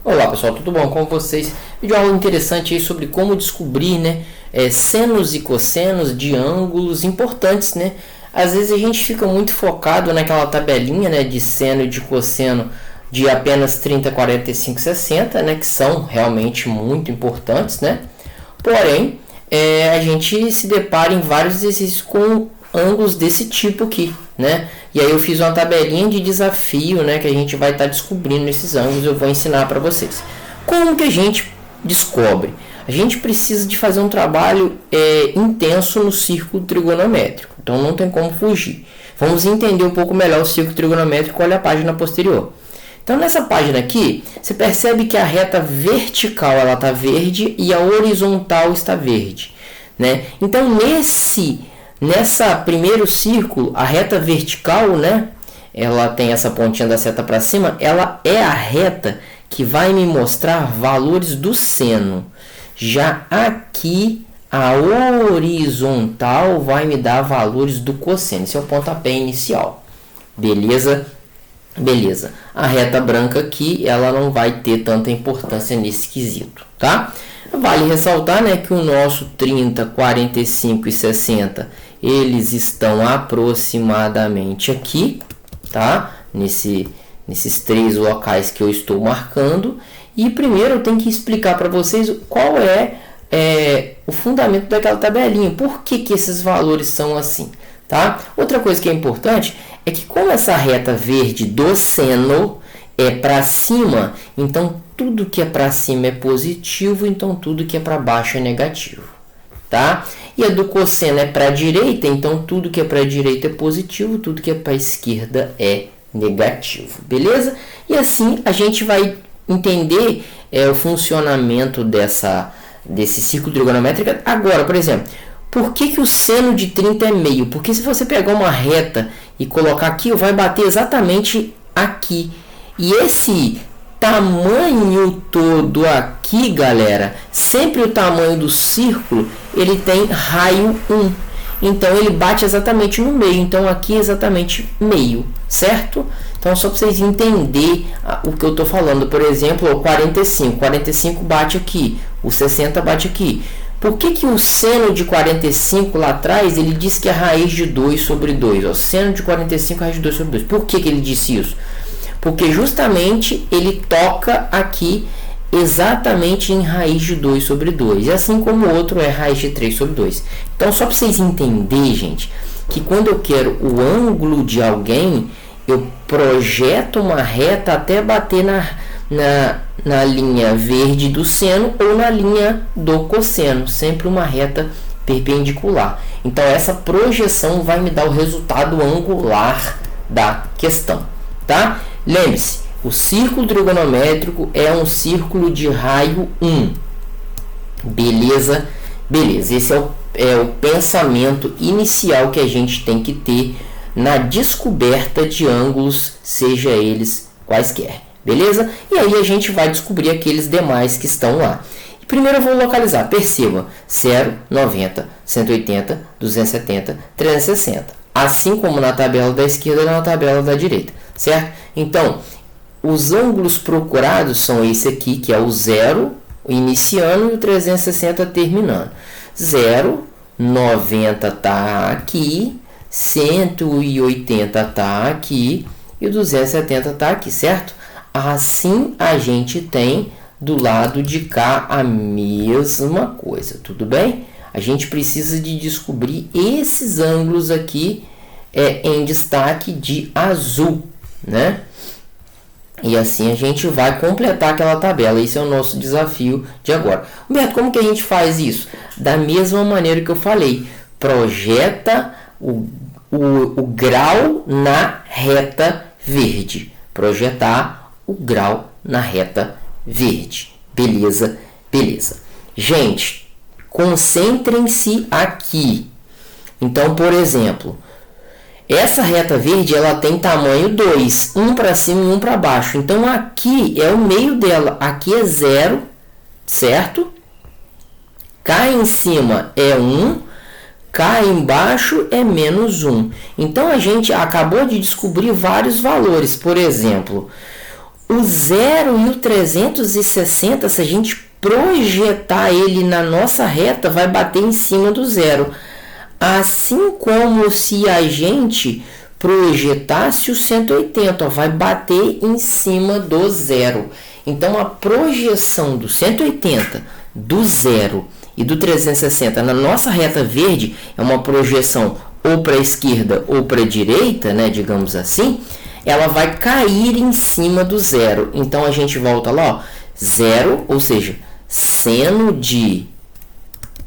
Olá pessoal, tudo bom com vocês? Vídeo aula interessante aí sobre como descobrir, senos e cossenos de ângulos importantes, né? Às vezes a gente fica muito focado naquela tabelinha, né, de seno e de cosseno de apenas 30, 45, 60, né, que são realmente muito importantes, né? Porém, a gente se depara em vários exercícios com ângulos desse tipo aqui, né? E aí eu fiz uma tabelinha de desafio, né, que a gente vai estar descobrindo esses ângulos. Eu vou ensinar para vocês. Como que a gente descobre? A gente precisa de fazer um trabalho intenso no círculo trigonométrico. Então não tem como fugir. Vamos entender um pouco melhor o círculo trigonométrico. Olha a página posterior. Então nessa página aqui, você percebe que a reta vertical ela está verde e a horizontal está verde, né? Então nessa primeiro círculo, a reta vertical, né, ela tem essa pontinha da seta para cima, ela é a reta que vai me mostrar valores do seno. Já aqui, a horizontal vai me dar valores do cosseno. Esse é o pontapé inicial. Beleza? Beleza. A reta branca aqui, ela não vai ter tanta importância nesse quesito, tá? Vale ressaltar, né, que o nosso 30, 45 e 60, eles estão aproximadamente aqui, tá? Nesses três locais que eu estou marcando. E primeiro eu tenho que explicar para vocês qual é o fundamento daquela tabelinha. Por que esses valores são assim, tá? Outra coisa que é importante é que como essa reta verde do seno é para cima, então tudo que é para cima é positivo, então tudo que é para baixo é negativo, tá? E a do cosseno é para a direita, então tudo que é para a direita é positivo, tudo que é para a esquerda é negativo, beleza? E assim a gente vai entender o funcionamento desse círculo trigonométrico. Agora, por exemplo, por que o seno de 30 é meio? Porque se você pegar uma reta e colocar aqui, vai bater exatamente aqui. E esse tamanho todo aqui, galera, sempre o tamanho do círculo, ele tem raio 1. Então, ele bate exatamente no meio. Então, aqui é exatamente meio, certo? Então, só para vocês entenderem o que eu estou falando. Por exemplo, o 45. 45 bate aqui. O 60 bate aqui. Por que o seno de 45 lá atrás, ele diz que é raiz de 2 sobre 2? O seno de 45 é raiz de 2 sobre 2. Por que ele disse isso? Porque justamente ele toca aqui exatamente em raiz de 2 sobre 2. E assim como o outro é raiz de 3 sobre 2. Então, só para vocês entenderem, gente, que quando eu quero o ângulo de alguém, eu projeto uma reta até bater na linha verde do seno ou na linha do cosseno. Sempre uma reta perpendicular. Então, essa projeção vai me dar o resultado angular da questão, tá? Lembre-se, o círculo trigonométrico é um círculo de raio 1. Beleza? Beleza. Esse é o pensamento inicial que a gente tem que ter na descoberta de ângulos, seja eles quaisquer. Beleza? E aí a gente vai descobrir aqueles demais que estão lá. Primeiro eu vou localizar. Perceba, 0, 90, 180, 270, 360. Assim como na tabela da esquerda e na tabela da direita. Certo? Então, os ângulos procurados são esse aqui, que é o 0 iniciando e o 360 terminando. 0, 90 está aqui, 180 está aqui e o 270 está aqui, certo? Assim a gente tem do lado de cá a mesma coisa, tudo bem? A gente precisa de descobrir esses ângulos aqui em destaque de azul, né? E assim a gente vai completar aquela tabela. Esse é o nosso desafio de agora. Humberto, como que a gente faz isso? Da mesma maneira que eu falei. Projeta o grau na reta verde. Projetar o grau na reta verde. Beleza? Beleza. Gente, concentrem-se aqui. Então, por exemplo, essa reta verde ela tem tamanho 2, um para cima e um para baixo. Então aqui é o meio dela, aqui é 0, certo? Cá em cima é 1, cá embaixo é -1. Então a gente acabou de descobrir vários valores. Por exemplo, O 0 e o 360, se a gente projetar ele na nossa reta, vai bater em cima do 0. Assim como se a gente projetasse o 180, ó, vai bater em cima do 0. Então, a projeção do 180, do 0 e do 360 na nossa reta verde é uma projeção ou para a esquerda ou para a direita, né, digamos assim, ela vai cair em cima do 0. Então, a gente volta lá, ó, 0, ou seja, seno de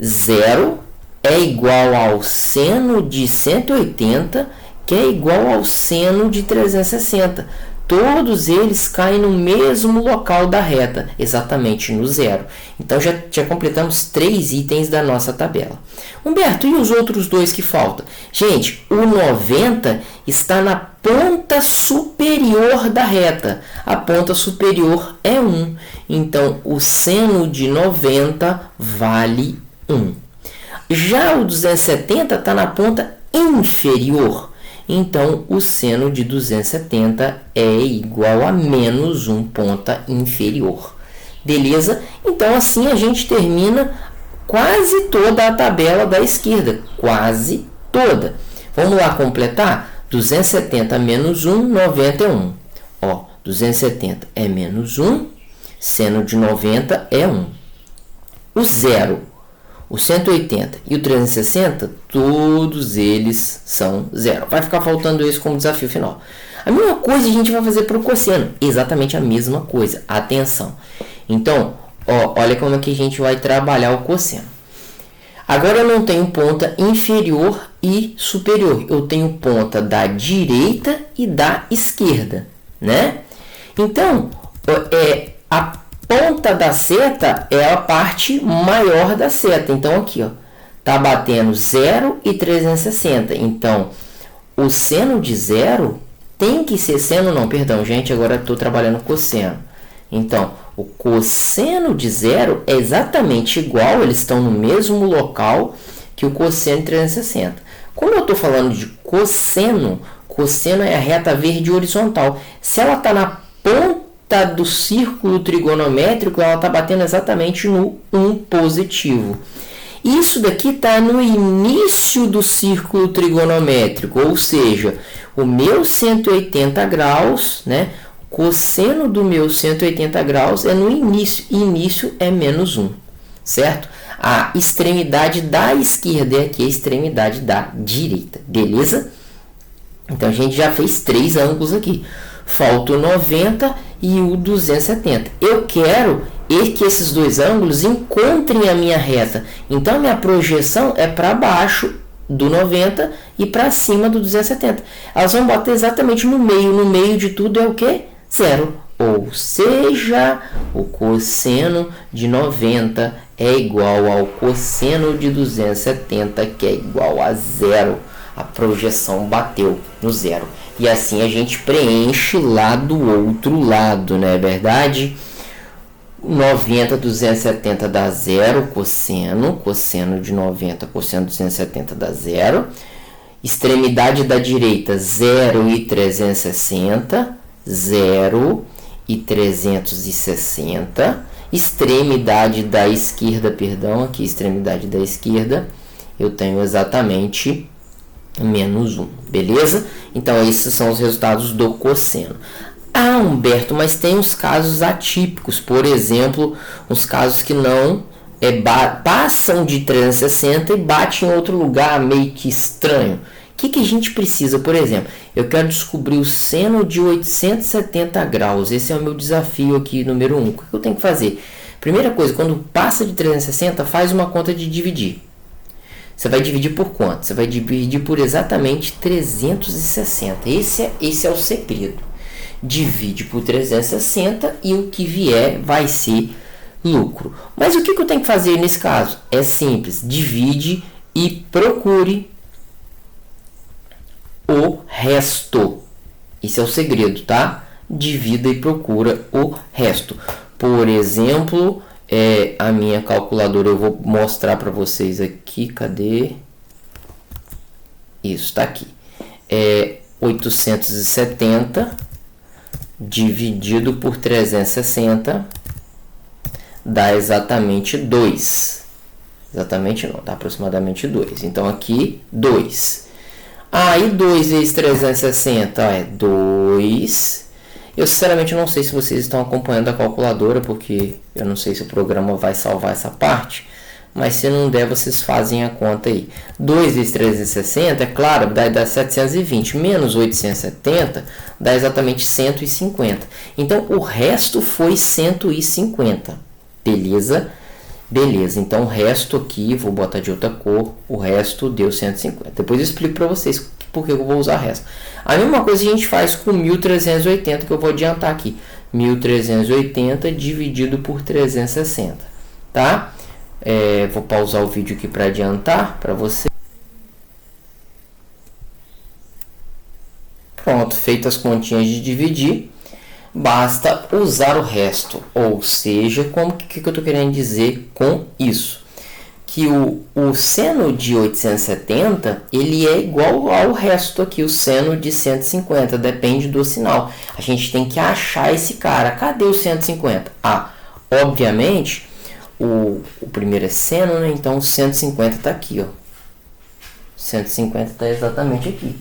0 é igual ao seno de 180, que é igual ao seno de 360. Todos eles caem no mesmo local da reta, exatamente no 0. Então, já completamos 3 itens da nossa tabela. Humberto, e os outros 2 que faltam? Gente, o 90 está na ponta superior da reta. A ponta superior é 1. Então, o seno de 90 vale 1. Já o 270 está na ponta inferior. Então, o seno de 270 é igual a menos 1 ponta inferior. Beleza? Então, assim a gente termina quase toda a tabela da esquerda. Quase toda. Vamos lá completar? 270 menos 1, 91. Ó, 270 é menos 1, seno de 90 é 1. O 0, o 180 e o 360, todos eles são 0. Vai ficar faltando isso como desafio final. A mesma coisa a gente vai fazer para o cosseno. Exatamente a mesma coisa. Atenção. Então, ó, olha como é que a gente vai trabalhar o cosseno. Agora eu não tenho ponta inferior e superior. Eu tenho ponta da direita e da esquerda, né? Então, a ponta da seta é a parte maior da seta. Então, aqui, ó, tá batendo 0 e 360. Então, o seno de 0 tem que ser seno, não, perdão, gente, agora estou trabalhando cosseno. Então, o cosseno de 0 é exatamente igual, eles estão no mesmo local que o cosseno de 360. Como eu estou falando de cosseno, cosseno é a reta verde horizontal. Se ela está na ponta do círculo trigonométrico, ela está batendo exatamente no 1 positivo. Isso daqui está no início do círculo trigonométrico, ou seja, o meu 180 graus, né? O cosseno do meu 180 graus é no início, início é menos 1, certo? A extremidade da esquerda é aqui a extremidade da direita, beleza? Então, a gente já fez 3 ângulos aqui. Falta o 90 e o 270. Eu quero que esses 2 ângulos encontrem a minha reta. Então, a minha projeção é para baixo do 90 e para cima do 270. Elas vão bater exatamente no meio. No meio de tudo é o quê? 0. Ou seja, o cosseno de 90 é igual ao cosseno de 270, que é igual a 0. A projeção bateu no 0. E assim a gente preenche lá do outro lado, não é verdade? 90, 270 dá 0, cosseno de 90, cosseno de 270 dá 0. Extremidade da direita, 0 e 360, 0 e 360. Extremidade da esquerda, perdão, aqui extremidade da esquerda, eu tenho exatamente menos 1, beleza? Então, esses são os resultados do cosseno. Ah, Humberto, mas tem uns casos atípicos, por exemplo, uns casos que não passam de 360 e batem em outro lugar meio que estranho. O que a gente precisa? Por exemplo, eu quero descobrir o seno de 870 graus. Esse é o meu desafio aqui, número 1. O que eu tenho que fazer? Primeira coisa, quando passa de 360, faz uma conta de dividir. Você vai dividir por quanto? Você vai dividir por exatamente 360. Esse é o segredo. Divide por 360 e o que vier vai ser lucro. Mas o que eu tenho que fazer nesse caso? É simples. Divide e procure o resto. Esse é o segredo, tá? Divida e procura o resto. Por exemplo, a minha calculadora, eu vou mostrar para vocês aqui. Cadê? Isso, está aqui. 870 dividido por 360 dá exatamente 2. Exatamente não, dá aproximadamente 2. Então aqui 2. E 2 vezes 360 é 2. Eu sinceramente não sei se vocês estão acompanhando a calculadora, porque eu não sei se o programa vai salvar essa parte. Mas se não der, vocês fazem a conta aí. 2 vezes 360, é claro, dá 720. Menos 870 dá exatamente 150. Então, o resto foi 150. Beleza? Beleza. Então, o resto aqui, vou botar de outra cor, o resto deu 150. Depois eu explico para vocês por que eu vou usar resto. A mesma coisa a gente faz com 1380, que eu vou adiantar aqui. 1380 dividido por 360, tá? Vou pausar o vídeo aqui para adiantar para você. Pronto, feitas as continhas de dividir, basta usar o resto. Ou seja, o que eu estou querendo dizer com isso? Que o seno de 870 ele é igual ao resto aqui, o seno de 150, depende do sinal. A gente tem que achar esse cara. Cadê o 150? Obviamente, o primeiro é seno, né? Então o 150 está aqui, ó. 150 está exatamente aqui.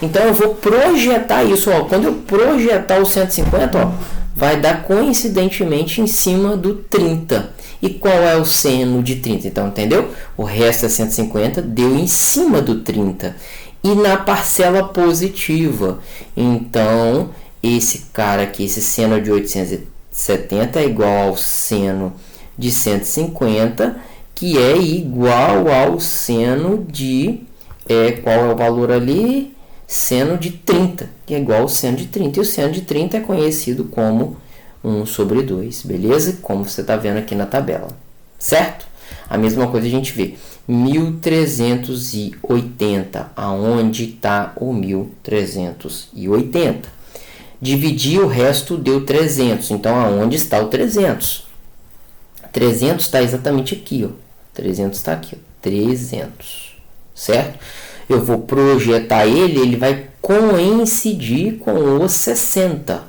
Então eu vou projetar isso, ó. Quando eu projetar o 150, ó, vai dar coincidentemente em cima do 30. E qual é o seno de 30? Então, entendeu? O resto é 150, deu em cima do 30. E na parcela positiva. Então, esse cara aqui, esse seno de 870 é igual ao seno de 150, que é igual ao seno de... qual é o valor ali? Seno de 30, que é igual ao seno de 30. E o seno de 30 é conhecido como 1 sobre 2, beleza? Como você está vendo aqui na tabela, certo? A mesma coisa a gente vê. 1380, aonde está o 1380? Dividir o resto deu 300, então aonde está o 300? 300 está exatamente aqui, ó. 300 está aqui, ó. 300, certo? Eu vou projetar ele vai coincidir com o 60,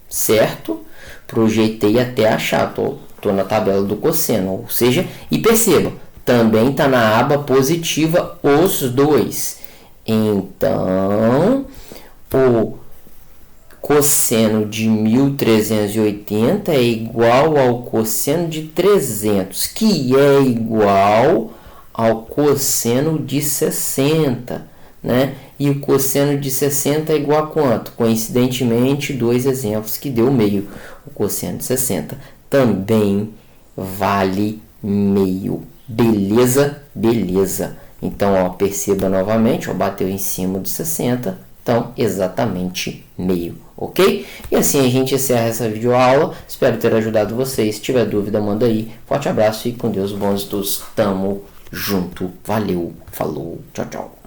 certo? Projetei até achar, tô na tabela do cosseno, ou seja, e perceba, também está na aba positiva os dois. Então, o cosseno de 1380 é igual ao cosseno de 300, que é igual ao cosseno de 60, né? E o cosseno de 60 é igual a quanto? Coincidentemente, dois exemplos que deu meio. O cosseno de 60 também vale meio. Beleza? Beleza. Então, ó, perceba novamente, ó, bateu em cima do 60, então exatamente meio, ok? E assim a gente encerra essa videoaula. Espero ter ajudado vocês. Se tiver dúvida, manda aí. Forte abraço e com Deus, bons estudos. Tamo junto. Valeu, falou, tchau, tchau.